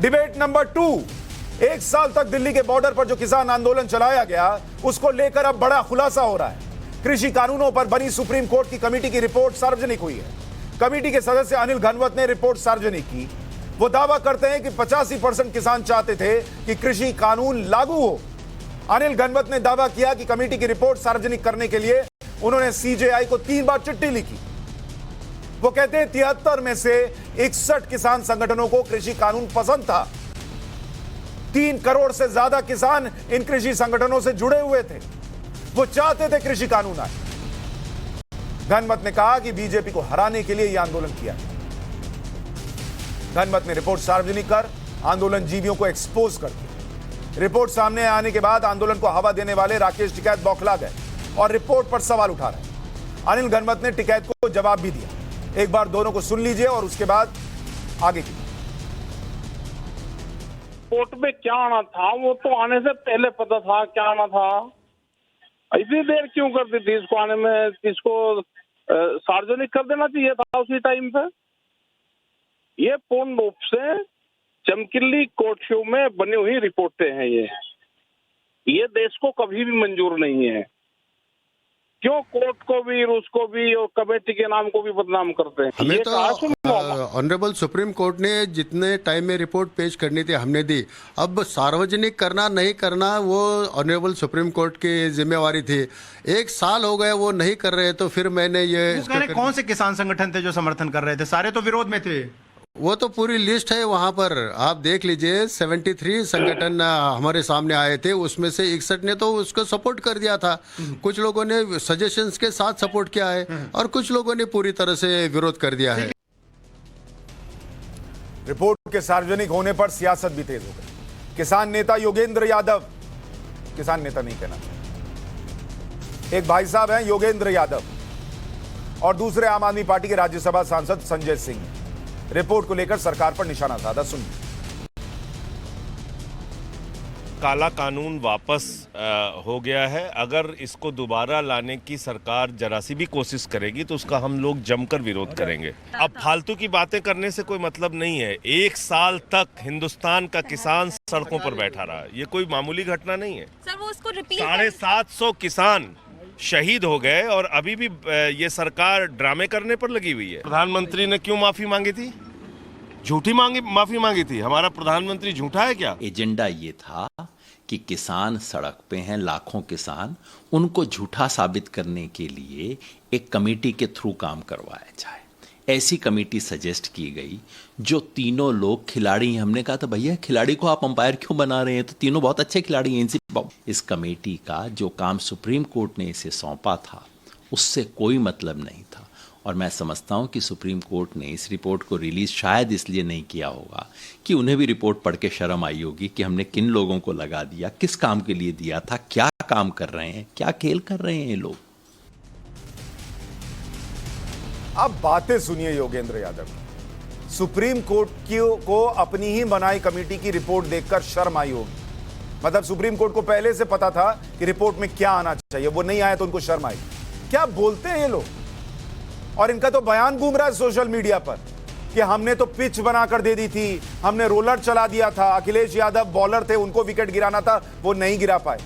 Debate number 2, एक साल तक दिल्ली के बॉर्डर पर जो किसान आंदोलन चलाया गया उसको लेकर अब बड़ा खुलासा हो रहा है। कृषि कानूनों पर बनी सुप्रीम कोर्ट की कमेटी की रिपोर्ट सार्वजनिक हुई है। कमेटी के सदस्य अनिल घनवत ने रिपोर्ट सार्वजनिक की। वो दावा करते हैं कि 85% किसान चाहते थे कि कृषि कानून लागू हो। अनिल घनवत ने दावा किया कि कमेटी की रिपोर्ट सार्वजनिक करने के लिए उन्होंने सीजेआई को 3 बार चिट्ठी लिखी। वो कहते हैं 73 में से 61 किसान संगठनों को कृषि कानून पसंद था। 3 करोड़ से ज्यादा किसान इन कृषि संगठनों से जुड़े हुए थे। वो चाहते थे कृषि कानून आए। घनवत ने कहा कि बीजेपी को हराने के लिए यह आंदोलन किया। घनवत ने रिपोर्ट सार्वजनिक कर आंदोलन जीवियों को एक्सपोज कर दिया। रिपोर्ट सामने आने के बाद आंदोलन को हवा देने वाले राकेश टिकैत बौखला गए और रिपोर्ट पर सवाल उठा रहे। अनिल घनवत ने टिकैत को जवाब भी दिया। एक बार दोनों को सुन लीजिए और उसके बाद आगे की। कोर्ट में क्या आना था वो तो आने से पहले पता था क्या आना था। इतनी देर क्यों करती थी इसको आने में? इसको सार्वजनिक कर देना चाहिए था उसी टाइम पे। ये पूर्ण रूप से चमकीली कोर्ट शो में बनी हुई रिपोर्टें हैं। ये देश को कभी भी मंजूर नहीं है। क्यों कोर्ट को भी, उसको भी और कमेटी के नाम को भी बदनाम करते हैं? हमें तो ऑनरेबल सुप्रीम कोर्ट ने जितने टाइम में रिपोर्ट पेश करनी थी हमने दी। अब सार्वजनिक करना नहीं करना वो ऑनरेबल सुप्रीम कोर्ट की जिम्मेवारी थी। 1 साल हो गए वो नहीं कर रहे, तो फिर मैंने ये कौन से किसान संगठन थे जो समर्थन कर रहे थे? सारे तो विरोध में थे। वो तो पूरी लिस्ट है वहां पर, आप देख लीजिए। 73 संगठन हमारे सामने आए थे, उसमें से 61 ने तो उसको सपोर्ट कर दिया था। कुछ लोगों ने सजेशंस के साथ सपोर्ट किया है और कुछ लोगों ने पूरी तरह से विरोध कर दिया है। रिपोर्ट के सार्वजनिक होने पर सियासत भी तेज हो गई। किसान नेता योगेंद्र यादव, किसान नेता नहीं कहना, एक भाई साहब हैं योगेंद्र यादव, और दूसरे आम आदमी पार्टी के राज्यसभा सांसद संजय सिंह रिपोर्ट को लेकर सरकार पर निशाना साधा। सुनिए। काला कानून वापस हो गया है। अगर इसको दोबारा लाने की सरकार जरा सी भी कोशिश करेगी तो उसका हम लोग जमकर विरोध करेंगे। अब फालतू की बातें करने से कोई मतलब नहीं है। 1 साल तक हिंदुस्तान का किसान सड़कों पर बैठा रहा। ये कोई मामूली घटना नहीं है। सर वो उसको रिपीट 750 किसान शहीद हो गए और अभी भी ये सरकार ड्रामे करने पर लगी हुई है। प्रधानमंत्री ने क्यों माफी मांगी थी? झूठी माफी मांगी थी। हमारा प्रधानमंत्री झूठा है क्या? एजेंडा ये था कि किसान सड़क पे हैं, लाखों किसान, उनको झूठा साबित करने के लिए एक कमेटी के थ्रू काम करवाया जाए। ऐसी कमेटी सजेस्ट की गई जो तीनों लोग खिलाड़ी हैं। हमने कहा था भैया खिलाड़ी को आप अंपायर क्यों बना रहे हैं? तो तीनों बहुत अच्छे खिलाड़ी हैं। इस कमेटी का जो काम सुप्रीम कोर्ट ने इसे सौंपा था उससे कोई मतलब नहीं था। और मैं समझता हूं कि सुप्रीम कोर्ट ने इस रिपोर्ट को रिलीज शायद इसलिए नहीं किया होगा कि उन्हें भी रिपोर्ट पढ़ के शर्म आई होगी कि हमने किन लोगों को लगा दिया, किस काम के लिए दिया था, क्या काम कर रहे हैं, क्या खेल कर रहे हैं ये लोग। अब बातें सुनिए योगेंद्र यादव। सुप्रीम कोर्ट को अपनी ही बनाई कमेटी की रिपोर्ट देखकर शर्म आई होगी। मतलब सुप्रीम कोर्ट को पहले से पता था कि रिपोर्ट में क्या आना चाहिए, वो नहीं आया तो उनको शर्म आई। क्या बोलते हैं ये लोग? और इनका तो बयान घूम रहा है सोशल मीडिया पर कि हमने तो पिच बनाकर दे दी थी, हमने रोलर चला दिया था। अखिलेश यादव बॉलर थे, उनको विकेट गिराना था, वो नहीं गिरा पाए।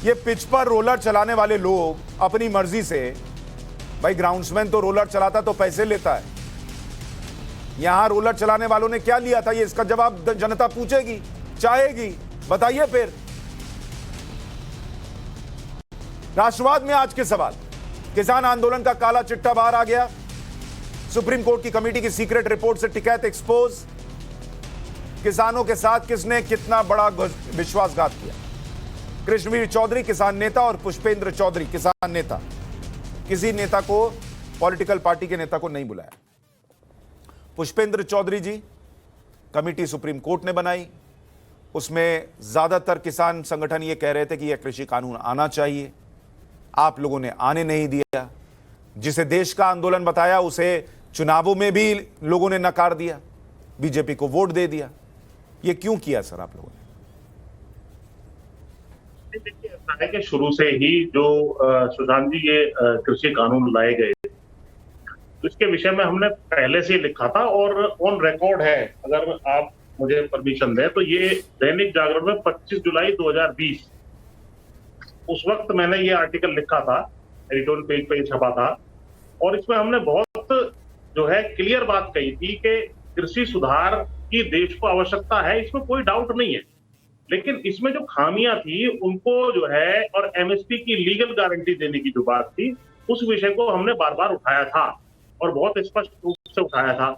ये पिच पर रोलर चलाने वाले लोग अपनी मर्जी से, भाई ग्राउंड्समैन तो रोलर चलाता तो पैसे लेता है, यहां रोलर चलाने वालों ने क्या लिया था? ये इसका जवाब जनता पूछेगी, चाहेगी। बताइए फिर। राष्ट्रवाद में आज के सवाल। किसान आंदोलन का काला चिट्ठा बाहर आ गया। सुप्रीम कोर्ट की कमेटी की सीक्रेट रिपोर्ट से टिकैत एक्सपोज। किसानों के साथ किसने कितना बड़ा विश्वासघात किया? कृष्णवीर चौधरी किसान नेता और पुष्पेंद्र चौधरी किसान नेता। किसी नेता को, पॉलिटिकल पार्टी के नेता को नहीं बुलाया। पुष्पेंद्र चौधरी जी, कमेटी सुप्रीम कोर्ट ने बनाई। उसमें ज्यादातर किसान संगठन ये कह रहे थे कि यह कृषि कानून आना चाहिए। आप लोगों ने आने नहीं दिया। जिसे देश का आंदोलन बताया उसे चुनावों में भी लोगों ने नकार दिया, बीजेपी को वोट दे दिया। ये क्यों किया सर आप लोगों ने? देखिए, के शुरू से ही जो सुशांत जी ये कृषि कानून लाए गए, तो इसके विषय में हमने पहले से लिखा था और ऑन रिकॉर्ड है, अगर आप मुझे परमिशन दें तो ये दैनिक जागरण में 25 जुलाई 2020 उस वक्त मैंने ये आर्टिकल लिखा था, एडिटोरियल पेज पे छपा था, और इसमें हमने बहुत जो है क्लियर बात कही थी कि कृषि सुधार की देश को आवश्यकता है, इसमें कोई डाउट नहीं है, लेकिन इसमें जो खामियां थी उनको जो है, और एमएसपी की लीगल गारंटी देने की जो बात थी, उस विषय को हमने बार बार उठाया था और बहुत स्पष्ट रूप से उठाया था।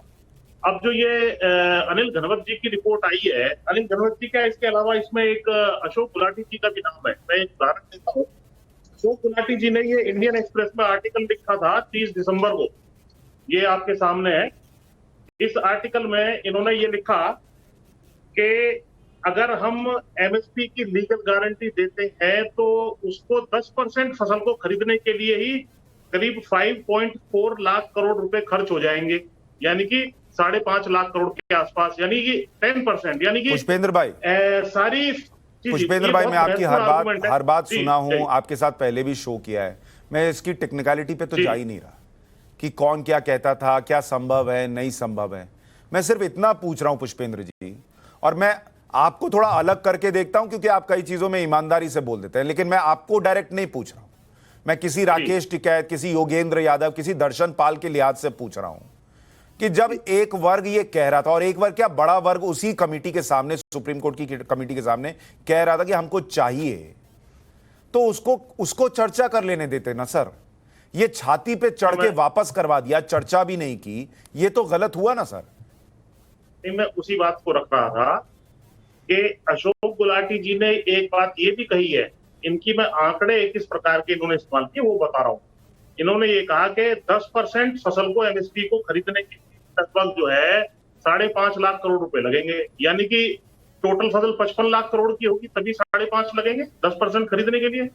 अब जो ये अनिल घनवत जी की रिपोर्ट आई है, अनिल घनवत जी का, इसके अलावा इसमें एक अशोक गुलाटी जी का भी नाम है। मैं एक उदाहरण देता हूँ। अशोक गुलाटी जी ने ये इंडियन एक्सप्रेस में आर्टिकल लिखा था 30 दिसंबर को, ये आपके सामने है। इस आर्टिकल में इन्होंने ये लिखा कि अगर हम एमएसपी की लीगल गारंटी देते हैं तो उसको 10% फसल को खरीदने के लिए ही करीब 5.4 लाख करोड़ रुपए खर्च हो जाएंगे, यानी कि 5.5 लाख करोड़ के आसपास, यानी कि 10%, यानी कि पुष्पेंद्र भाई, सारी पुष्पेंद्र भाई, मैं आपकी हर बात सुना हूं, आपके साथ पहले भी शो किया है, मैं इसकी टेक्निकलिटी पे तो जा ही नहीं रहा कि कौन क्या कहता था, क्या संभव है नहीं संभव है। मैं सिर्फ इतना पूछ रहा हूं पुष्पेंद्र जी, और मैं आपको थोड़ा अलग करके देखता हूं क्योंकि आप कई चीजों में ईमानदारी से बोल देते हैं, लेकिन मैं आपको डायरेक्ट नहीं पूछ रहा हूं, मैं किसी राकेश टिकैत, किसी योगेंद्र यादव, किसी दर्शन पाल के लिहाज से पूछ रहा हूं कि जब एक वर्ग ये कह रहा था, और एक वर्ग क्या, बड़ा वर्ग उसी कमेटी के सामने, सुप्रीम कोर्ट की कमेटी के सामने कह रहा था कि हमको चाहिए, तो उसको चर्चा कर लेने देते ना सर। ये छाती पे चढ़ के वापस करवा दिया, चर्चा भी नहीं की, ये तो गलत हुआ ना सर। मैं उसी बात को रख रहा था कि अशोक गुलाटी जी ने एक बात ये भी कही है, इनकी मैं आंकड़े किस प्रकार के इन्होंने इस्तेमाल किए वो बता रहा हूं। इन्होंने ये कहा कि 10% फसल को एमएसपी को खरीदने के लगभग जो है 5.5 लाख करोड़ रुपए लगेंगे, यानी कि टोटल फसल 55 लाख करोड़ की होगी, तभी 5.5 लगेंगे 10% खरीदने के लिए।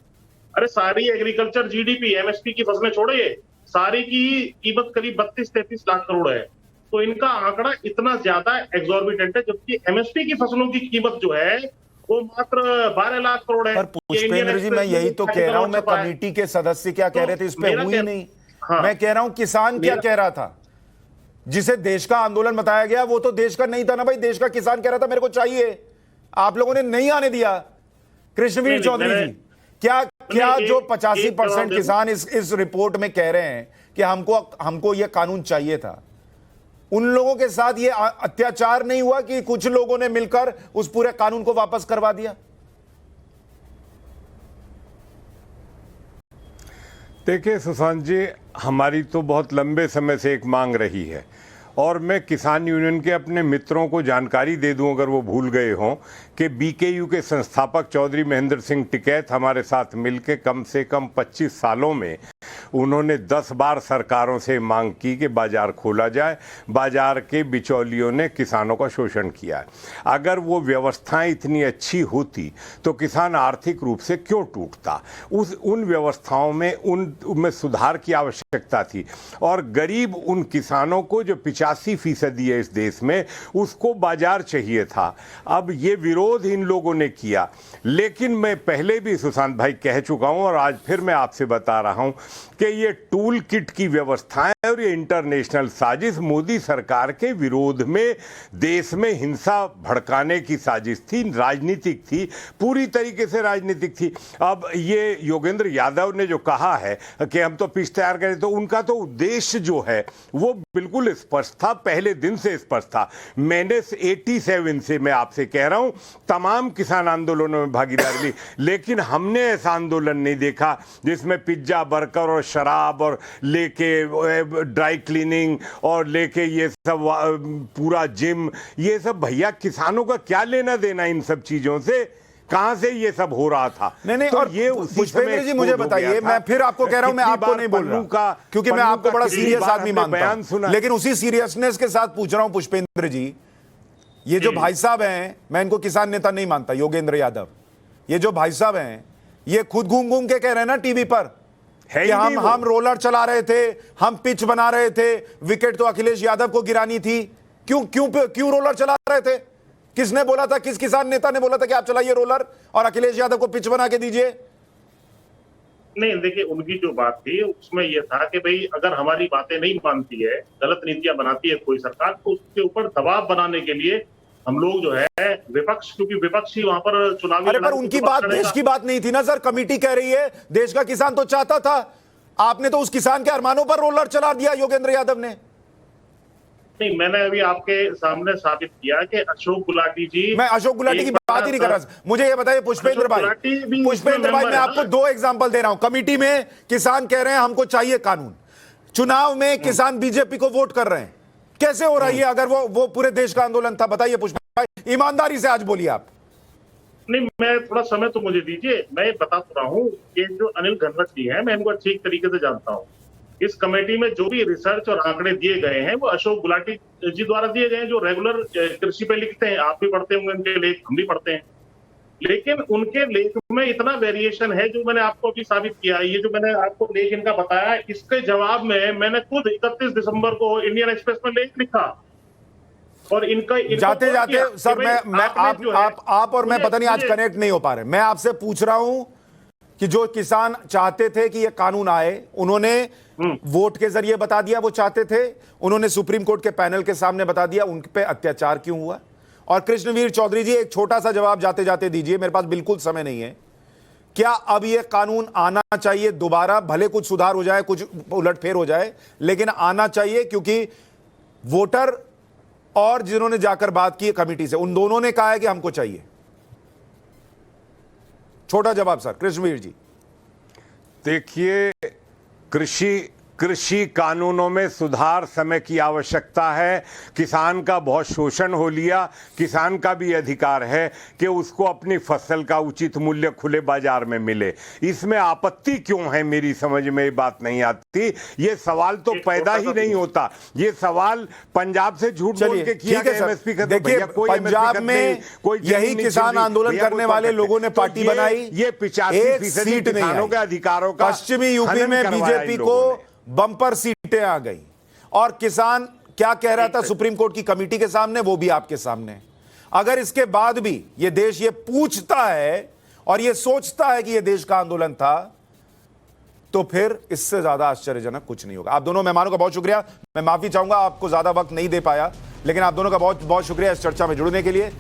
अरे सारी एग्रीकल्चर जीडीपी, एमएसपी की फसलें छोड़िए, सारी की कीमत करीब 32-33 लाख करोड़ है। तो इनका आंकड़ा इतना ज्यादा एग्जॉर्बिटेंट है, जबकि एमएसपी की फसलों की कीमत जो है वो मात्र 12 लाख करोड़ है। पर पुष्पेंद्र जी, मैं यही तो कह रहा हूं, मैं कमेटी के सदस्य क्या कह रहे थे इस पे हुई नहीं। मैं कह रहा हूं किसान क्या कह रहा था, जिसे देश का आंदोलन बताया गया, वो तो देश का नहीं था ना भाई, देश का किसान कह रहा था मेरे को चाहिए, आप लोगों ने नहीं आने दिया। कृष्णवीर चौधरी जी, क्या जो 85% किसान इस रिपोर्ट में कह रहे हैं कि हमको यह कानून चाहिए था, उन लोगों के साथ ये अत्याचार नहीं हुआ कि कुछ लोगों ने मिलकर उस पूरे कानून को वापस करवा दिया? देखिए सुशांत जी, हमारी तो बहुत लंबे समय से एक मांग रही है, और मैं किसान यूनियन के अपने मित्रों को जानकारी दे दूं अगर वो भूल गए हों कि बीकेयू के संस्थापक चौधरी महेंद्र सिंह टिकैत हमारे साथ मिलकर कम से कम 25 सालों में उन्होंने 10 बार सरकारों से मांग की कि बाजार खोला जाए। बाजार के बिचौलियों ने किसानों का शोषण किया है। अगर वो व्यवस्थाएं इतनी अच्छी होती तो किसान आर्थिक रूप से क्यों टूटता? उन व्यवस्थाओं में उनमें सुधार की आवश्यकता थी, और गरीब उन किसानों को जो 85% है इस देश में, उसको बाजार चाहिए था। अब ये विरोध इन लोगों ने किया, लेकिन मैं पहले भी सुशांत भाई कह चुका हूं और आज फिर मैं आपसे बता रहा हूं कि ये टूल किट की व्यवस्थाएं और ये इंटरनेशनल साजिश मोदी सरकार के विरोध में देश में हिंसा भड़काने की साजिश थी, राजनीतिक थी, पूरी तरीके से राजनीतिक थी। अब ये योगेंद्र यादव ने जो कहा है कि हम तो पिच तैयार करें, तो उनका तो उद्देश्य जो है वो बिल्कुल स्पष्ट था, पहले दिन से स्पष्ट था। मैंने 87 से मैं आपसे कह रहा हूं तमाम किसान आंदोलनों में भागीदारी ली, लेकिन हमने ऐसा आंदोलन नहीं देखा जिसमें पिज्जा, बर्गर और शराब और लेके ड्राई क्लीनिंग और लेके ये सब पूरा जिम, ये सब भैया किसानों का क्या लेना देना इन सब चीजों से? कहां से ये सब हो रहा था? नहीं तो और ये पुष्पेंद्र जी मुझे बताइए, मैं फिर आपको कह रहा हूं, मैं आपको नहीं बोल रहा क्योंकि मैं आपको बड़ा सीरियस आदमी मानता हूं, लेकिन उसी सीरियसनेस के साथ पूछ रहा हूं पुष्पेंद्र जी, ये जो भाई साहब हैं, मैं इनको किसान नेता नहीं मानता, योगेंद्र यादव, ये जो भाई साहब हैं ये खुद घूम घूम के कह रहे हैं ना टीवी पर कि हम रोलर चला रहे थे, हम पिच बना रहे थे, विकेट तो अखिलेश यादव को गिरानी थी। क्यों रोलर चला रहे थे? किसने बोला था, किस किसान नेता ने बोला था कि आप चलाइए रोलर और अखिलेश यादव को पिच बना के दीजिए? नहीं देखिए, उनकी जो बात थी उसमें यह था कि भाई अगर हमारी बातें नहीं मानती है, गलत नीतियां बनाती है कोई सरकार, तो उसके ऊपर दबाव बनाने के लिए हम लोग जो है विपक्ष, क्योंकि विपक्ष ही वहां पर चुनावी अरे पर उनकी बात देश की बात नहीं थी ना सर। कमेटी कह रही है देश का किसान तो चाहता था, आपने तो उस किसान के अरमानों पर रोलर चला दिया योगेंद्र यादव ने। नहीं, मैंने अभी आपके सामने साबित किया कि अशोक गुलाटी जी, मैं अशोक गुलाटी की बात ही नहीं कर रहा, मुझे ये बताइए पुष्पेंद्र भाई, मैं आपको दो एग्जांपल दे रहा हूं। कमेटी में किसान कह रहे हैं हमको चाहिए कानून, चुनाव में किसान बीजेपी को वोट कर रहे हैं, कैसे हो रही है? अगर वो पूरे देश का आंदोलन था, बताइए पुष्पेंद्र भाई, ईमानदारी से आज बोलिए आप। नहीं, मैं थोड़ा समय तो मुझे दीजिए, मैं बता तो रहा हूँ। ये जो अनिल घनवट जी हैं, मैं इनको अच्छी तरीके से जानता हूँ। इस कमेटी में जो भी रिसर्च और आंकड़े दिए गए हैं वो अशोक गुलाटी जी द्वारा दिए गए हैं, जो रेगुलर कृषि पे लिखते हैं। आप भी पढ़ते होंगे उनके लेख, हम भी पढ़ते हैं। लेकिन उनके लेख में इतना वेरिएशन है जो मैंने आपको अभी साबित किया। ये जो मैंने आपको लेख इनका बताया, इसके जवाब में मैंने खुद 31 दिसंबर को इंडियन एक्सप्रेस में लेख लिखा और इनका जाते जाते सर मैं आप और मैं पता नहीं आज कनेक्ट नहीं हो पा रहे। मैं आपसे पूछ रहा हूं कि जो किसान चाहते थे कि ये कानून आए, उन्होंने वोट के जरिए बता दिया वो चाहते थे, उन्होंने सुप्रीम कोर्ट के पैनल के सामने बता दिया, उन पे अत्याचार क्यों हुआ? और कृष्णवीर चौधरी जी एक छोटा सा जवाब जाते जाते दीजिए, मेरे पास बिल्कुल समय नहीं है। क्या अब ये कानून आना चाहिए दोबारा? भले कुछ सुधार हो जाए, कुछ उलटफेर हो जाए, लेकिन आना चाहिए, क्योंकि वोटर और जिन्होंने जाकर बात की कमेटी से, उन दोनों ने कहा है कि हमको चाहिए। छोटा जवाब सर, कृष्णवीर जी। देखिए, कृषि कानूनों में सुधार समय की आवश्यकता है। किसान का बहुत शोषण हो लिया। किसान का भी अधिकार है कि उसको अपनी फसल का उचित मूल्य खुले बाजार में मिले। इसमें आपत्ति क्यों है, मेरी समझ में ये बात नहीं आती। ये सवाल तो पैदा ही नहीं होता। ये सवाल पंजाब से झूठ बोल के किया गया एमएसपी खत्म। देखिए, पंजाब में यही किसान आंदोलन करने वाले लोगों ने पार्टी बनाई, ये 85% सीट नहीं किसानों के अधिकारों का पश्चिमी यूपी में बीजेपी को बम्पर सीटें आ गई। और किसान क्या कह रहा था सुप्रीम कोर्ट की कमेटी के सामने, वो भी आपके सामने। अगर इसके बाद भी ये देश ये पूछता है और ये सोचता है कि ये देश का आंदोलन था, तो फिर इससे ज्यादा आश्चर्यजनक कुछ नहीं होगा। आप दोनों मेहमानों का बहुत शुक्रिया। मैं माफी चाहूंगा, आपको ज्यादा वक्त नहीं दे पाया, लेकिन आप दोनों का बहुत बहुत शुक्रिया इस चर्चा में जुड़ने के लिए।